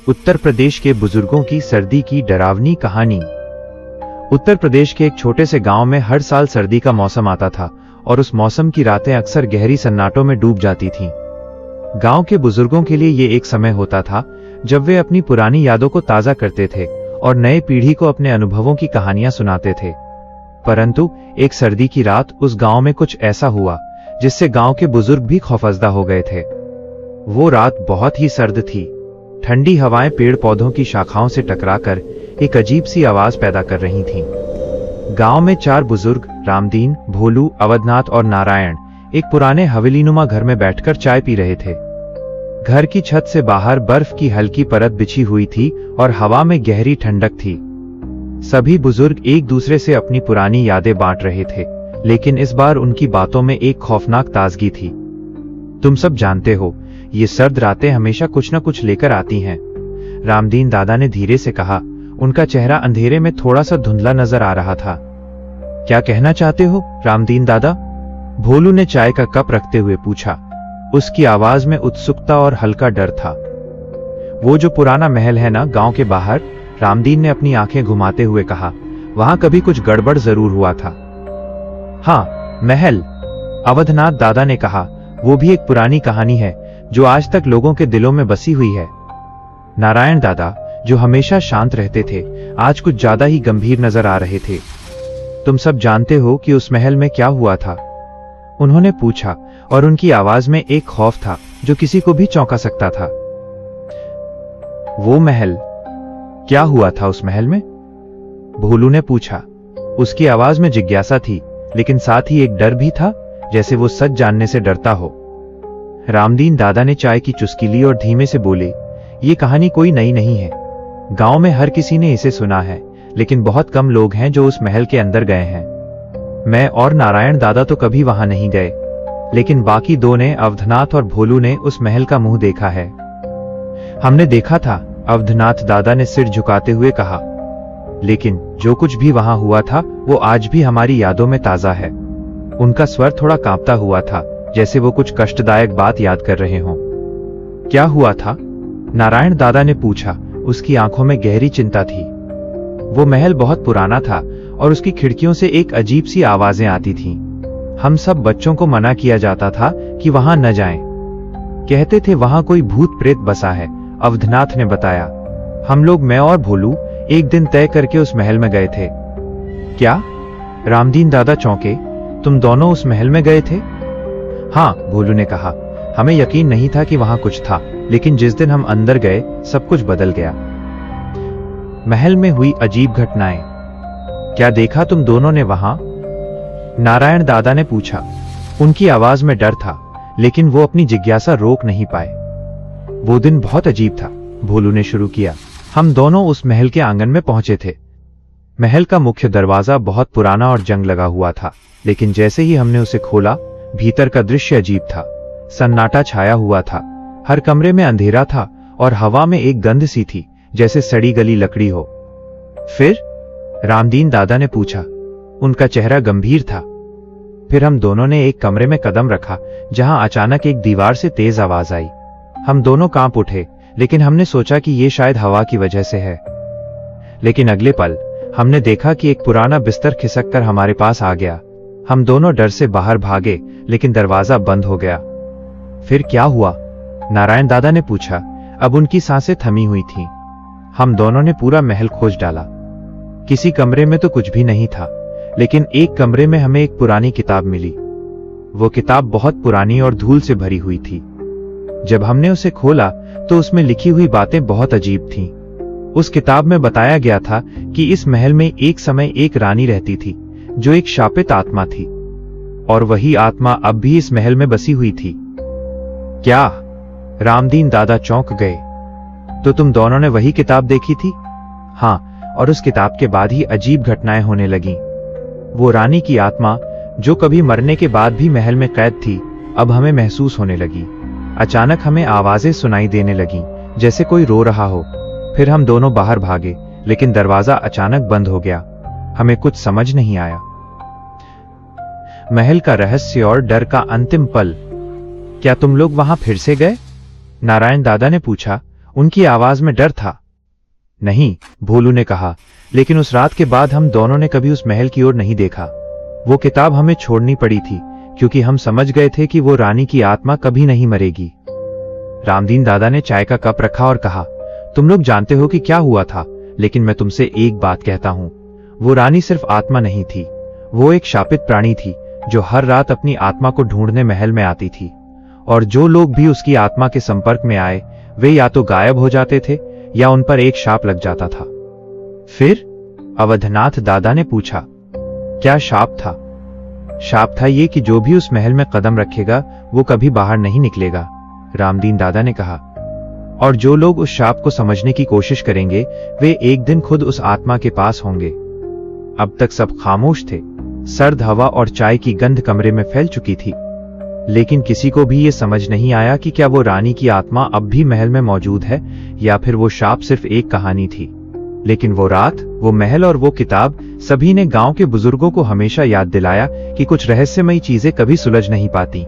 उत्तर प्रदेश के बुजुर्गों की सर्दी की डरावनी कहानी। उत्तर प्रदेश के एक छोटे से गांव में हर साल सर्दी का मौसम आता था और उस मौसम की रातें अक्सर गहरी सन्नाटों में डूब जाती थीं। गांव के बुजुर्गों के लिए ये एक समय होता था जब वे अपनी पुरानी यादों को ताजा करते थे और नए पीढ़ी को अपने अनुभवों की कहानियां सुनाते थे। परंतु एक सर्दी की रात उस गांव में कुछ ऐसा हुआ जिससे गांव के बुजुर्ग भी खौफजदा हो गए थे। वो रात बहुत ही सर्द थी। ठंडी हवाएं पेड़ पौधों की शाखाओं से टकराकर एक अजीब सी आवाज पैदा कर रही थीं। गांव में चार बुजुर्ग रामदीन, भोलू, अवधनाथ और नारायण एक पुराने हवेलीनुमा घर में बैठकर चाय पी रहे थे। घर की छत से बाहर बर्फ की हल्की परत बिछी हुई थी और हवा में गहरी ठंडक थी। सभी बुजुर्ग एक दूसरे से अपनी पुरानी यादें बांट रहे थे, लेकिन इस बार उनकी बातों में एक खौफनाक ताजगी थी। तुम सब जानते हो, ये सर्द रातें हमेशा कुछ न कुछ लेकर आती हैं, रामदीन दादा ने धीरे से कहा। उनका चेहरा अंधेरे में थोड़ा सा धुंधला नजर आ रहा था। क्या कहना चाहते हो रामदीन दादा? भोलू ने चाय का कप रखते हुए पूछा। उसकी आवाज में उत्सुकता और हल्का डर था। वो जो पुराना महल है ना गांव के बाहर, रामदीन ने अपनी आंखें घुमाते हुए कहा, वहां कभी कुछ गड़बड़ जरूर हुआ था। हाँ, महल, अवधनाथ दादा ने कहा। वो भी एक पुरानी कहानी है जो आज तक लोगों के दिलों में बसी हुई है। नारायण दादा, जो हमेशा शांत रहते थे, आज कुछ ज्यादा ही गंभीर नजर आ रहे थे। तुम सब जानते हो कि उस महल में क्या हुआ था? उन्होंने पूछा और उनकी आवाज में एक खौफ था जो किसी को भी चौंका सकता था। वो महल, क्या हुआ था उस महल में? भोलू ने पूछा। उसकी आवाज में जिज्ञासा थी, लेकिन साथ ही एक डर भी था, जैसे वो सच जानने से डरता हो। रामदीन दादा ने चाय की चुस्की ली और धीमे से बोले, ये कहानी कोई नई नहीं है। गांव में हर किसी ने इसे सुना है, लेकिन बहुत कम लोग हैं जो उस महल के अंदर गए हैं। मैं और नारायण दादा तो कभी वहां नहीं गए, लेकिन बाकी दो ने, अवधनाथ और भोलू ने, उस महल का मुंह देखा है। हमने देखा था, अवधनाथ दादा ने सिर झुकाते हुए कहा। लेकिन जो कुछ भी वहां हुआ था वो आज भी हमारी यादों में ताजा है। उनका स्वर थोड़ा कांपता हुआ था, जैसे वो कुछ कष्टदायक बात याद कर रहे हों। क्या हुआ था? नारायण दादा ने पूछा। उसकी आंखों में गहरी चिंता थी। वो महल बहुत पुराना था और उसकी खिड़कियों से एक अजीब सी आवाजें आती थीं। हम सब बच्चों को मना किया जाता था कि वहां न जाएं। कहते थे वहां कोई भूत प्रेत बसा है, अवधनाथ ने बताया। हम लोग, मैं और भोलू, एक दिन तय करके उस महल में गए थे। क्या? रामदीन दादा चौंके। तुम दोनों उस महल में गए थे? हाँ, भोलू ने कहा। हमें यकीन नहीं था कि वहां कुछ था, लेकिन जिस दिन हम अंदर गए सब कुछ बदल गया। महल में हुई अजीब घटनाएं। क्या देखा तुम दोनों ने वहां? नारायण दादा ने पूछा। उनकी आवाज में डर था, लेकिन वो अपनी जिज्ञासा रोक नहीं पाए। वो दिन बहुत अजीब था, भोलू ने शुरू किया। हम दोनों उस महल के आंगन में पहुंचे थे। महल का मुख्य दरवाजा बहुत पुराना और जंग लगा हुआ था, लेकिन जैसे ही हमने उसे खोला, भीतर का दृश्य अजीब था। सन्नाटा छाया हुआ था, हर कमरे में अंधेरा था और हवा में एक गंध सी थी, जैसे सड़ी गली लकड़ी हो। फिर? रामदीन दादा ने पूछा। उनका चेहरा गंभीर था। फिर हम दोनों ने एक कमरे में कदम रखा, जहां अचानक एक दीवार से तेज आवाज आई। हम दोनों कांप उठे, लेकिन हमने सोचा कि ये शायद हवा की वजह से है। लेकिन अगले पल हमने देखा कि एक पुराना बिस्तर खिसक कर हमारे पास आ गया। हम दोनों डर से बाहर भागे, लेकिन दरवाजा बंद हो गया। फिर क्या हुआ? नारायण दादा ने पूछा। अब उनकी सांसें थमी हुई थीं। हम दोनों ने पूरा महल खोज डाला। किसी कमरे में तो कुछ भी नहीं था, लेकिन एक कमरे में हमें एक पुरानी किताब मिली। वो किताब बहुत पुरानी और धूल से भरी हुई थी। जब हमने उसे खोला तो उसमें लिखी हुई बातें बहुत अजीब थीं। उस किताब में बताया गया था कि इस महल में एक समय एक रानी रहती थी जो एक शापित आत्मा थी, और वही आत्मा अब भी इस महल में बसी हुई थी। क्या? रामदीन दादा चौंक गए। तो तुम दोनों ने वही किताब देखी थी? हाँ, और उस किताब के बाद ही अजीब घटनाएं होने लगीं। वो रानी की आत्मा, जो कभी मरने के बाद भी महल में कैद थी, अब हमें महसूस होने लगी। अचानक हमें आवाजें सुनाई देने लगीं, जैसे कोई रो रहा हो। फिर हम दोनों बाहर भागे, लेकिन दरवाजा अचानक बंद हो गया। हमें कुछ समझ नहीं आया। महल का रहस्य और डर का अंतिम पल। क्या तुम लोग वहां फिर से गए? नारायण दादा ने पूछा। उनकी आवाज में डर था। नहीं, भोलू ने कहा, लेकिन उस रात के बाद हम दोनों ने कभी उस महल की ओर नहीं देखा। वो किताब हमें छोड़नी पड़ी थी क्योंकि हम समझ गए थे कि वो रानी की आत्मा कभी नहीं मरेगी। रामदीन दादा ने चाय का कप रखा और कहा, तुम लोग जानते हो कि क्या हुआ था, लेकिन मैं तुमसे एक बात कहता हूं। वो रानी सिर्फ आत्मा नहीं थी, वो एक शापित प्राणी थी जो हर रात अपनी आत्मा को ढूंढने महल में आती थी। और जो लोग भी उसकी आत्मा के संपर्क में आए वे या तो गायब हो जाते थे या उन पर एक शाप लग जाता था। फिर? अवधनाथ दादा ने पूछा। क्या शाप था? शाप था ये कि जो भी उस महल में कदम रखेगा वो कभी बाहर नहीं निकलेगा, रामदीन दादा ने कहा। और जो लोग उस शाप को समझने की कोशिश करेंगे वे एक दिन खुद उस आत्मा के पास होंगे। अब तक सब खामोश थे। सर्द हवा और चाय की गंध कमरे में फैल चुकी थी, लेकिन किसी को भी ये समझ नहीं आया कि क्या वो रानी की आत्मा अब भी महल में मौजूद है या फिर वो शाप सिर्फ एक कहानी थी। लेकिन वो रात, वो महल और वो किताब, सभी ने गांव के बुजुर्गों को हमेशा याद दिलाया कि कुछ रहस्यमयी चीजें कभी सुलझ नहीं पाती।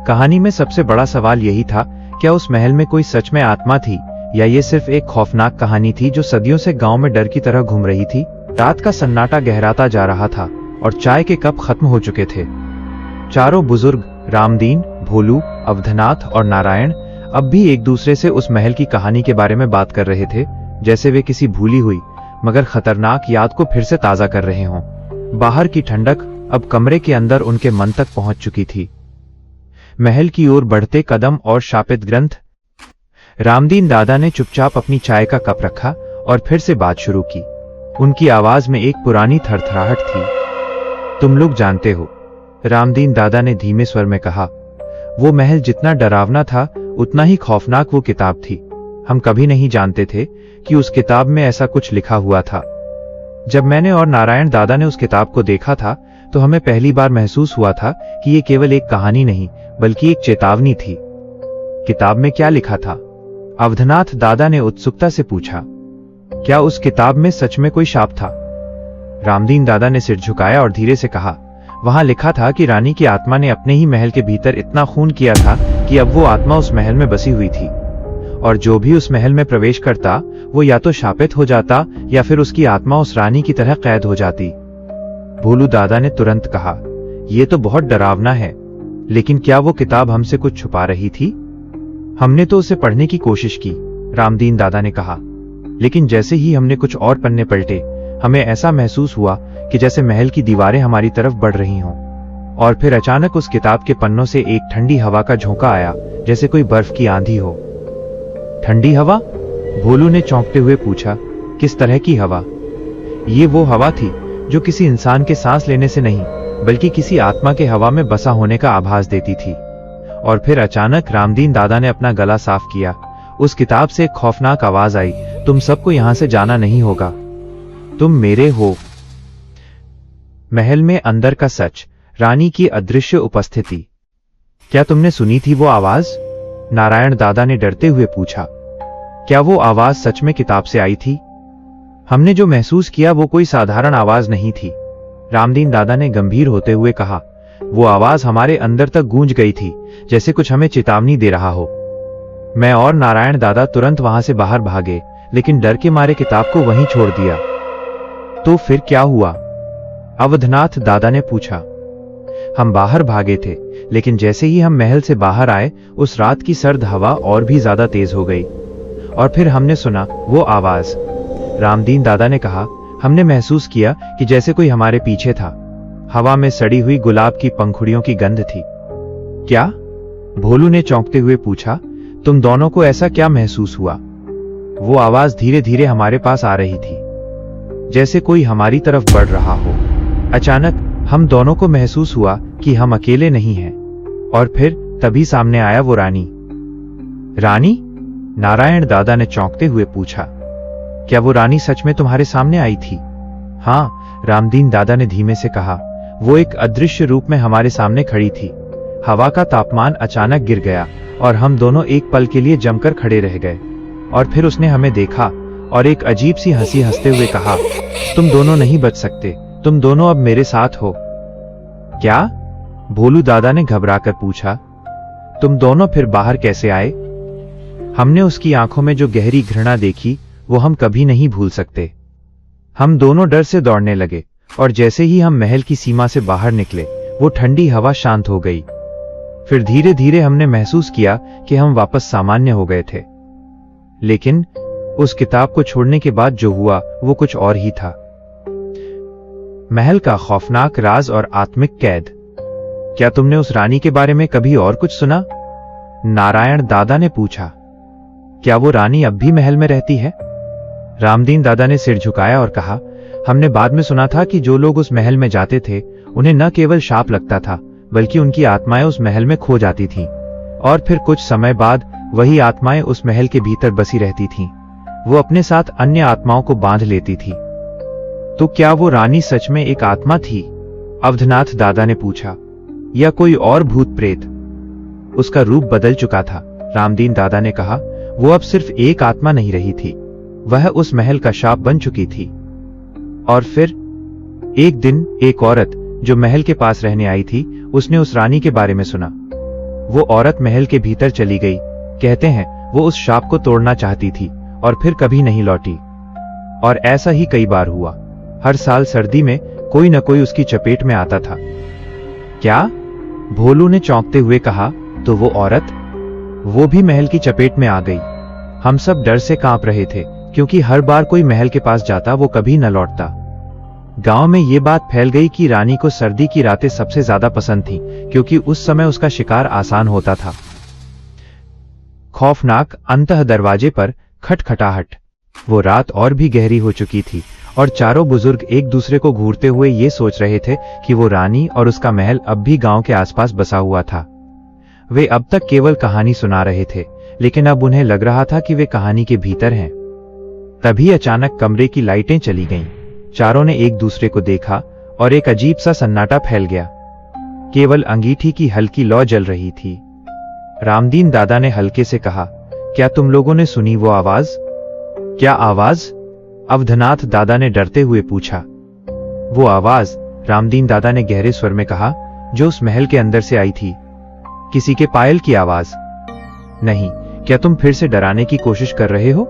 कहानी में सबसे बड़ा सवाल यही था, क्या उस महल में कोई सच में आत्मा थी या ये सिर्फ एक खौफनाक कहानी थी जो सदियों से गांव में डर की तरह घूम रही थी। रात का सन्नाटा गहराता जा रहा था और चाय के कप खत्म हो चुके थे। चारों बुजुर्ग, रामदीन, भोलू, अवधनाथ और नारायण, अब भी एक दूसरे से उस महल की कहानी के बारे में बात कर रहे थे, जैसे वे किसी भूली हुई मगर खतरनाक याद को फिर से ताजा कर रहे हों। बाहर की ठंडक अब कमरे के अंदर उनके मन तक पहुंच चुकी थी। महल की ओर बढ़ते कदम और शापित ग्रंथ। रामदीन दादा ने चुपचाप अपनी चाय का कप रखा और फिर से बात शुरू की। उनकी आवाज में एक पुरानी थरथराहट थी। तुम लोग जानते हो, रामदीन दादा ने धीमे स्वर में कहा, वो महल जितना डरावना था उतना ही खौफनाक वो किताब थी। हम कभी नहीं जानते थे कि उस किताब में ऐसा कुछ लिखा हुआ था। जब मैंने और नारायण दादा ने उस किताब को देखा था तो हमें पहली बार महसूस हुआ था कि ये केवल एक कहानी नहीं बल्कि एक चेतावनी थी। किताब में क्या लिखा था? अवधनाथ दादा ने उत्सुकता से पूछा। क्या उस किताब में सच में कोई शाप था? रामदीन दादा ने सिर झुकाया और धीरे से कहा, वहां लिखा था कि रानी की आत्मा ने अपने ही महल के भीतर इतना खून किया था कि अब वो आत्मा उस महल में बसी हुई थी और जो भी उस महल में प्रवेश करता वो या तो शापित हो जाता या फिर उसकी आत्मा उस रानी की तरह कैद हो जाती। भोलू दादा ने तुरंत कहा, यह तो बहुत डरावना है, लेकिन क्या वो किताब हमसे कुछ छुपा रही थी? हमने तो उसे पढ़ने की कोशिश की, रामदीन दादा ने कहा, लेकिन जैसे ही हमने कुछ और पन्ने पलटे हमें ऐसा महसूस हुआ कि जैसे महल की दीवारें हमारी तरफ बढ़ रही हों। और फिर अचानक उस किताब के पन्नों से एक ठंडी हवा का झोंका आया, जैसे कोई बर्फ की आंधी हो। ठंडी हवा? भोलू ने चौंकते हुए पूछा, किस तरह की हवा? ये वो हवा थी जो किसी इंसान के सांस लेने से नहीं बल्कि किसी आत्मा के हवा में बसा होने का आभास देती थी। और फिर अचानक रामदीन दादा ने अपना गला साफ किया। उस किताब से एक खौफनाक आवाज आई, तुम सबको यहां से जाना नहीं होगा, तुम मेरे हो। महल में अंदर का सच, रानी की अदृश्य उपस्थिति। क्या तुमने सुनी थी वो आवाज? नारायण दादा ने डरते हुए पूछा। क्या वो आवाज सच में किताब से आई थी? हमने जो महसूस किया वो कोई साधारण आवाज नहीं थी, रामदीन दादा ने गंभीर होते हुए कहा। वो आवाज हमारे अंदर तक गूंज गई थी, जैसे कुछ हमें चेतावनी दे रहा हो। मैं और नारायण दादा तुरंत वहां से बाहर भागे, लेकिन डर के मारे किताब को वहीं छोड़ दिया। तो फिर क्या हुआ? अवधनाथ दादा ने पूछा। हम बाहर भागे थे, लेकिन जैसे ही हम महल से बाहर आए उस रात की सर्द हवा और भी ज्यादा तेज हो गई और फिर हमने सुना वो आवाज। रामदीन दादा ने कहा, हमने महसूस किया कि जैसे कोई हमारे पीछे था। हवा में सड़ी हुई गुलाब की पंखुड़ियों की गंध थी। क्या? भोलू ने चौंकते हुए पूछा। तुम दोनों को ऐसा क्या महसूस हुआ? वो आवाज धीरे धीरे हमारे पास आ रही थी, जैसे कोई हमारी तरफ बढ़ रहा हो। अचानक हम दोनों को महसूस हुआ कि हम अकेले नहीं हैं। और फिर तभी सामने आया वो रानी। रानी? नारायण दादा ने चौंकते हुए पूछा। क्या वो रानी सच में तुम्हारे सामने आई थी? हाँ, रामदीन दादा ने धीमे से कहा। वो एक अदृश्य रूप में हमारे सामने खड़ी थी। हवा का तापमान अचानक गिर गया और हम दोनों एक पल के लिए जमकर खड़े रह गए। और फिर उसने हमें देखा और एक अजीब सी हंसी हंसते हुए कहा, तुम दोनों नहीं बच सकते, तुम दोनों अब मेरे साथ हो। क्या? भोलू दादा ने घबराकर पूछा। तुम दोनों फिर बाहर कैसे आए? हमने उसकी आंखों में जो गहरी घृणा देखी वो हम कभी नहीं भूल सकते। हम दोनों डर से दौड़ने लगे और जैसे ही हम महल की सीमा से बाहर निकले वो ठंडी हवा शांत हो गई। फिर धीरे धीरे हमने महसूस किया कि हम वापस सामान्य हो गए थे। लेकिन उस किताब को छोड़ने के बाद जो हुआ वो कुछ और ही था। महल का खौफनाक राज और आत्मिक कैद। क्या तुमने उस रानी के बारे में कभी और कुछ सुना? नारायण दादा ने पूछा। क्या वो रानी अब भी महल में रहती है? रामदीन दादा ने सिर झुकाया और कहा, हमने बाद में सुना था कि जो लोग उस महल में जाते थे उन्हें न केवल शाप लगता था बल्कि उनकी आत्माएं उस महल में खो जाती थीं और फिर कुछ समय बाद वही आत्माएं उस महल के भीतर बसी रहती थीं। वो अपने साथ अन्य आत्माओं को बांध लेती थी। तो क्या वो रानी सच में एक आत्मा थी? अवधनाथ दादा ने पूछा, या कोई और भूत प्रेत? उसका रूप बदल चुका था, रामदीन दादा ने कहा। वो अब सिर्फ एक आत्मा नहीं रही थी, वह उस महल का शाप बन चुकी थी। और फिर एक दिन एक औरत जो महल के पास रहने आई थी उसने उस रानी के बारे में सुना। वो औरत महल के भीतर चली गई। कहते हैं वो उस शाप को तोड़ना चाहती थी और फिर कभी नहीं लौटी। और ऐसा ही कई बार हुआ। हर साल सर्दी में कोई न कोई उसकी चपेट में आता था। क्या? भोलू ने चौंकते हुए कहा। तो वो औरत? वो भी महल की चपेट में आ गई। हम सब डर से कांप रहे थे क्योंकि हर बार कोई महल के पास जाता वो कभी न लौटता। गांव में ये बात फैल गई कि रानी को सर्दी की रातें सबसे ज्यादा पसंद थीं क्योंकि उस समय उसका शिकार आसान होता था। खौफनाक अंतः दरवाजे पर खटखटाहट। वो रात और भी गहरी हो चुकी थी और चारों बुजुर्ग एक दूसरे को घूरते हुए ये सोच रहे थे कि वो रानी और उसका महल अब भी गांव के आसपास बसा हुआ था। वे अब तक केवल कहानी सुना रहे थे लेकिन अब उन्हें लग रहा था कि वे कहानी के भीतर हैं। तभी अचानक कमरे की लाइटें चली गईं। चारों ने एक दूसरे को देखा और एक अजीब सा सन्नाटा फैल गया। केवल अंगीठी की हल्की लौ जल रही थी। रामदीन दादा ने हल्के से कहा, क्या तुम लोगों ने सुनी वो आवाज? क्या आवाज? अवधनाथ दादा ने डरते हुए पूछा। वो आवाज, रामदीन दादा ने गहरे स्वर में कहा, जो उस महल के अंदर से आई थी। किसी के पायल की आवाज? नहीं। क्या तुम फिर से डराने की कोशिश कर रहे हो?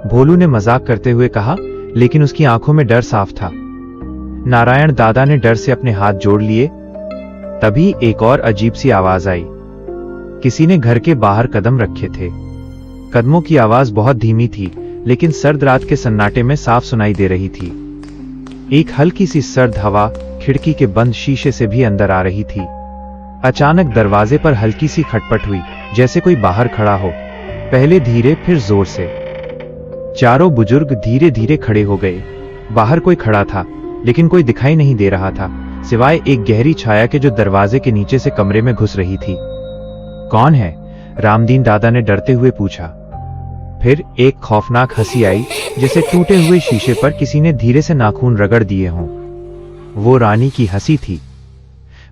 भोलू ने मजाक करते हुए कहा, लेकिन उसकी आंखों में डर साफ था। नारायण दादा ने डर से अपने हाथ जोड़ लिए। तभी एक और अजीब सी आवाज आई। किसी ने घर के बाहर कदम रखे थे। कदमों की आवाज बहुत धीमी थी लेकिन सर्द रात के सन्नाटे में साफ सुनाई दे रही थी। एक हल्की सी सर्द हवा खिड़की के बंद शीशे से भी अंदर आ रही थी। अचानक दरवाजे पर हल्की सी खटपट हुई, जैसे कोई बाहर खड़ा हो। पहले धीरे फिर जोर से। चारों बुजुर्ग धीरे धीरे खड़े हो गए। बाहर कोई खड़ा था लेकिन कोई दिखाई नहीं दे रहा था सिवाय एक गहरी छाया के जो दरवाजे के नीचे से कमरे में घुस रही थी। कौन है? रामदीन दादा ने डरते हुए पूछा। फिर एक खौफनाक हंसी आई, जैसे टूटे हुए शीशे पर किसी ने धीरे से नाखून रगड़ दिए हों। वो रानी की हंसी थी।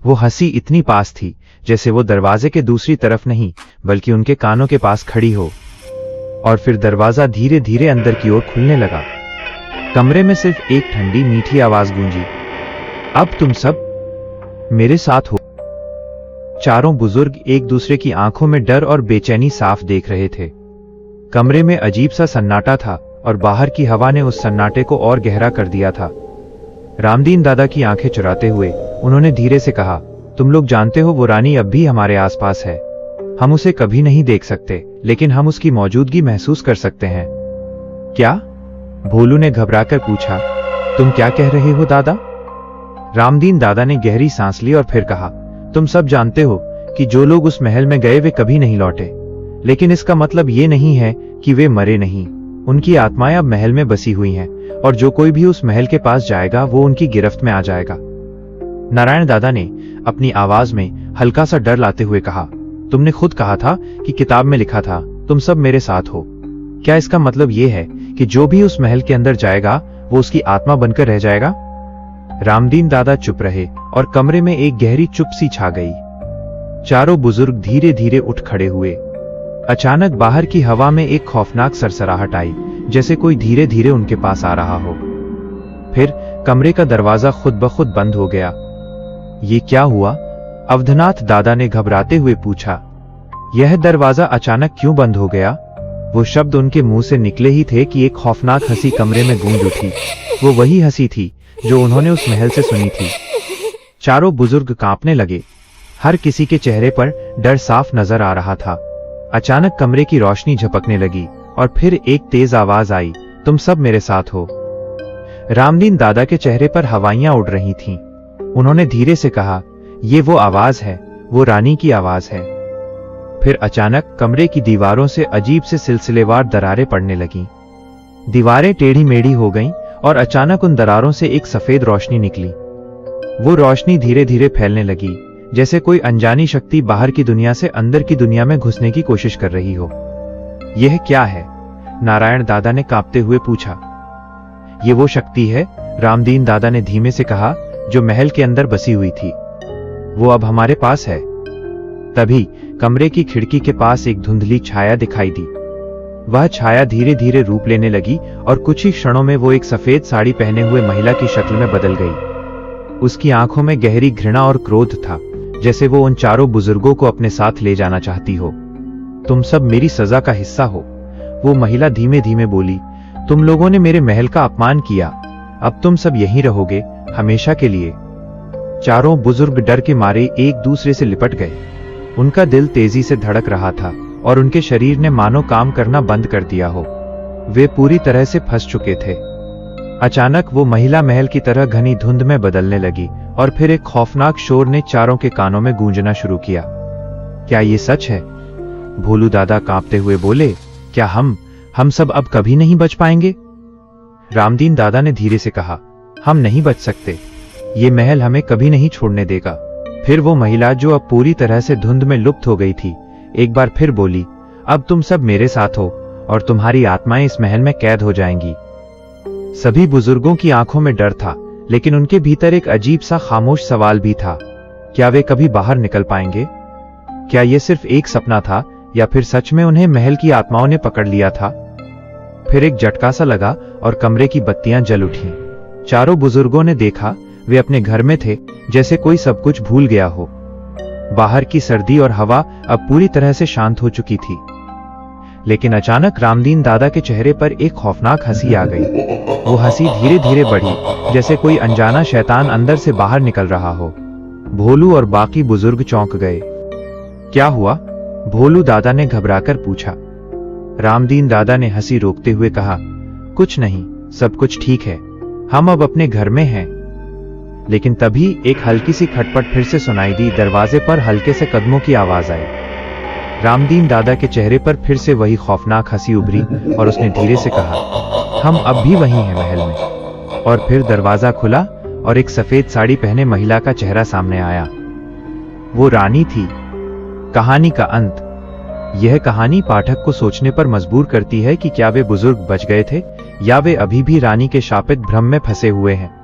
वो हंसी इतनी पास थी जैसे वो दरवाजे के दूसरी तरफ नहीं बल्कि उनके कानों के पास खड़ी हो। और फिर दरवाजा धीरे धीरे अंदर की ओर खुलने लगा। कमरे में सिर्फ एक ठंडी मीठी आवाज गूंजी, अब तुम सब मेरे साथ हो। चारों बुजुर्ग एक दूसरे की आंखों में डर और बेचैनी साफ देख रहे थे। कमरे में अजीब सा सन्नाटा था और बाहर की हवा ने उस सन्नाटे को और गहरा कर दिया था। रामदीन दादा की आंखें चुराते हुए उन्होंने धीरे से कहा, तुम लोग जानते हो वो रानी अब भी हमारे आसपास है। हम उसे कभी नहीं देख सकते लेकिन हम उसकी मौजूदगी महसूस कर सकते हैं। क्या? भोलू ने घबराकर पूछा। तुम क्या कह रहे हो दादा? रामदीन दादा ने गहरी सांस ली और फिर कहा, तुम सब जानते हो कि जो लोग उस महल में गए वे कभी नहीं लौटे, लेकिन इसका मतलब ये नहीं है कि वे मरे नहीं। उनकी आत्माएं अब महल में बसी हुई हैं और जो कोई भी उस महल के पास जाएगा वो उनकी गिरफ्त में आ जाएगा। नारायण दादा ने अपनी आवाज में हल्का सा डर लाते हुए कहा, तुमने खुद कहा था कि किताब में लिखा था तुम सब मेरे साथ हो। क्या इसका मतलब यह है कि जो भी उस महल के अंदर जाएगा वो उसकी आत्मा बनकर रह जाएगा? रामदीन दादा चुप रहे और कमरे में एक गहरी चुप सी छा गई। चारों बुजुर्ग धीरे धीरे उठ खड़े हुए। अचानक बाहर की हवा में एक खौफनाक सरसराहट आई, जैसे कोई धीरे धीरे उनके पास आ रहा हो। फिर कमरे का दरवाजा खुद ब खुद बंद हो गया। ये क्या हुआ? अवधनाथ दादा ने घबराते हुए पूछा। यह दरवाजा अचानक क्यों बंद हो गया? वो शब्द उनके मुंह से निकले ही थे कि एक खौफनाक हंसी कमरे में गूंज उठी। वो वही हंसी थी जो उन्होंने उस महल से सुनी थी। चारों बुजुर्ग कांपने लगे। हर किसी के चेहरे पर डर साफ नजर आ रहा था। अचानक कमरे की रोशनी झपकने लगी और फिर एक तेज आवाज आई, तुम सब मेरे साथ हो। रामदीन दादा के चेहरे पर हवाइयां उड़ रही थीं। उन्होंने धीरे से कहा, ये वो आवाज है, वो रानी की आवाज है। फिर अचानक कमरे की दीवारों से अजीब से सिलसिलेवार दरारें पड़ने लगीं। दीवारें टेढ़ी मेढ़ी हो गईं और अचानक उन दरारों से एक सफेद रोशनी निकली। वो रोशनी धीरे धीरे फैलने लगी, जैसे कोई अनजानी शक्ति बाहर की दुनिया से अंदर की दुनिया में घुसने की कोशिश कर रही हो। यह क्या है? नारायण दादा ने कांपते हुए पूछा। ये वो शक्ति है, रामदीन दादा ने धीमे से कहा, जो महल के अंदर बसी हुई थी। वो अब हमारे पास है। तभी कमरे की खिड़की के पास एक धुंधली छाया दिखाई दी। वह छाया धीरे धीरे रूप लेने लगी और कुछ ही क्षणों में वो एक सफेद साड़ी पहने हुए महिला की शक्ल में बदल गई। उसकी आंखों में गहरी घृणा और क्रोध था, जैसे वो उन चारों बुजुर्गों को अपने साथ ले जाना चाहती हो। तुम सब मेरी सजा का हिस्सा हो, वो महिला धीमे धीमे बोली। तुम लोगों ने मेरे महल का अपमान किया, अब तुम सब यहीं रहोगे, हमेशा के लिए। चारों बुजुर्ग डर के मारे एक दूसरे से लिपट गए। उनका दिल तेजी से धड़क रहा था और उनके शरीर ने मानो काम करना बंद कर दिया हो। वे पूरी तरह से फंस चुके थे। अचानक वो महिला महल की तरह घनी धुंध में बदलने लगी और फिर एक खौफनाक शोर ने चारों के कानों में गूंजना शुरू किया। क्या ये सच है? भोलू दादा कांपते हुए बोले। क्या हम सब अब कभी नहीं बच पाएंगे? रामदीन दादा ने धीरे से कहा, हम नहीं बच सकते। ये महल हमें कभी नहीं छोड़ने देगा। फिर वो महिला जो अब पूरी तरह से धुंध में लुप्त हो गई थी, एक बार फिर बोली, अब तुम सब मेरे साथ हो और तुम्हारी आत्माएं इस महल में कैद हो जाएंगी। सभी बुजुर्गों की आंखों में डर था, लेकिन उनके भीतर एक अजीब सा खामोश सवाल भी था। क्या वे कभी बाहर निकल पाएंगे? क्या ये सिर्फ एक सपना था या फिर सच में उन्हें महल की आत्माओं ने पकड़ लिया था? फिर एक झटका सा लगा और कमरे की बत्तियां जल उठीं। चारों बुजुर्गों ने देखा, वे अपने घर में थे, जैसे कोई सब कुछ भूल गया हो। बाहर की सर्दी और हवा अब पूरी तरह से शांत हो चुकी थी। लेकिन अचानक रामदीन दादा के चेहरे पर एक खौफनाक हंसी आ गई। वो हंसी धीरे धीरे बढ़ी, जैसे कोई अनजाना शैतान अंदर से बाहर निकल रहा हो। भोलू और बाकी बुजुर्ग चौंक गए। क्या हुआ? भोलू दादा ने घबराकर पूछा। रामदीन दादा ने हंसी रोकते हुए कहा, कुछ नहीं, सब कुछ ठीक है, हम अब अपने घर में हैं। लेकिन तभी एक हल्की सी खटपट फिर से सुनाई दी। दरवाजे पर हल्के से कदमों की आवाज आई। रामदीन दादा के चेहरे पर फिर से वही खौफनाक हंसी उभरी और उसने धीरे से कहा, हम अब भी वहीं हैं महल में। और फिर दरवाजा खुला और एक सफेद साड़ी पहने महिला का चेहरा सामने आया। वो रानी थी। कहानी का अंत। यह कहानी पाठक को सोचने पर मजबूर करती है कि क्या वे बुजुर्ग बच गए थे या वे अभी भी रानी के शापित भ्रम में फंसे हुए हैं।